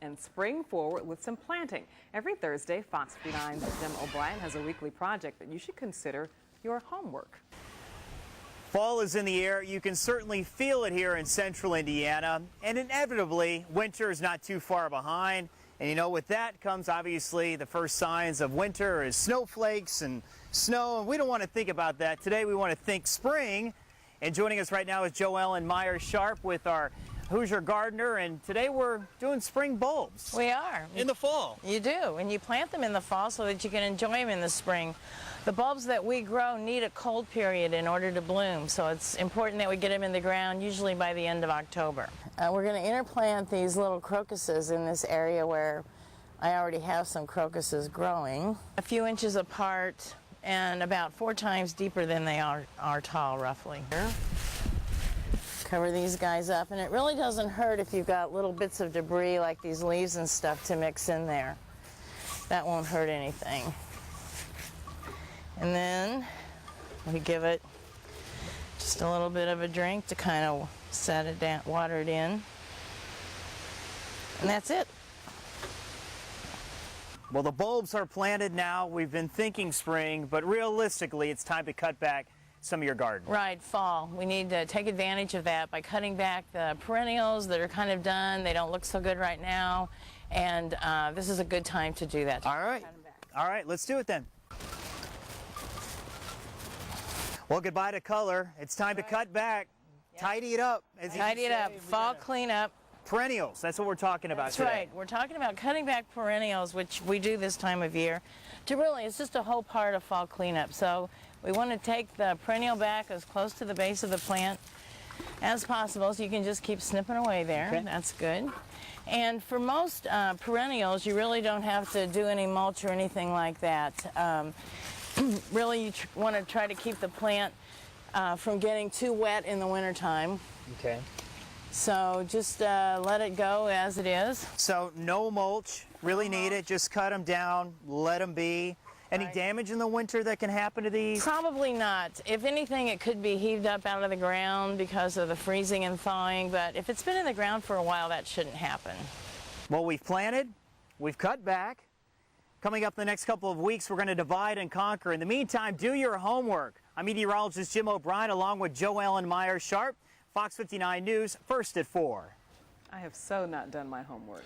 And spring forward with some planting. Every Thursday, Fox 59's Jim O'Brien has a weekly project that you should consider your homework. Fall is in the air. You can certainly feel it here in central Indiana, and inevitably winter is not too far behind. And you know, with that comes obviously the first signs of winter is snowflakes and snow, and we don't want to think about that. Today we want to think spring, and joining us right now is Ellen Meyers Sharp with our Hoosier Gardener, and today we're doing spring bulbs. We are. In the fall. You do, and you plant them in the fall so that you can enjoy them in the spring. The bulbs that we grow need a cold period in order to bloom, so it's important that we get them in the ground usually by the end of October. We're going to interplant these little crocuses in this area where I already have some crocuses growing. A few inches apart and about 4 times deeper than they are tall, roughly. Cover these guys up, and it really doesn't hurt if you've got little bits of debris like these leaves and stuff to mix in there. That won't hurt anything. And then we give it just a little bit of a drink to kind of set it down, water it in, and that's it. Well, the bulbs are planted now. We've been thinking spring, but realistically it's time to cut back some of your garden. Right, fall. We need to take advantage of that by cutting back the perennials that are kind of done. They don't look so good right now, and this is a good time to do that. All right. All right, let's do it then. Well, goodbye to color. It's time to cut back, tidy it up. Tidy it up, fall cleanup. Perennials, that's what we're talking about That's today. right. We're talking about cutting back perennials, which we do this time of year, to really, it's just a whole part of fall cleanup. So we want to take the perennial back as close to the base of the plant as possible, so you can just keep snipping away there. Okay. That's good. And for most perennials, you really don't have to do any mulch or anything like that. Really, you want to try to keep the plant from getting too wet in the wintertime. Okay. So just let it go as it is. So no mulch, really need it. Just cut them down, let them be. Any damage in the winter that can happen to these? Probably not. If anything, it could be heaved up out of the ground because of the freezing and thawing, but if it's been in the ground for a while, that shouldn't happen. Well, we've planted, we've cut back. Coming up the next couple of weeks, we're going to divide and conquer. In the meantime, do your homework. I'm meteorologist Jim O'Brien along with Ellen Meyers Sharp. Fox 59 News, first at 4. I have so not done my homework.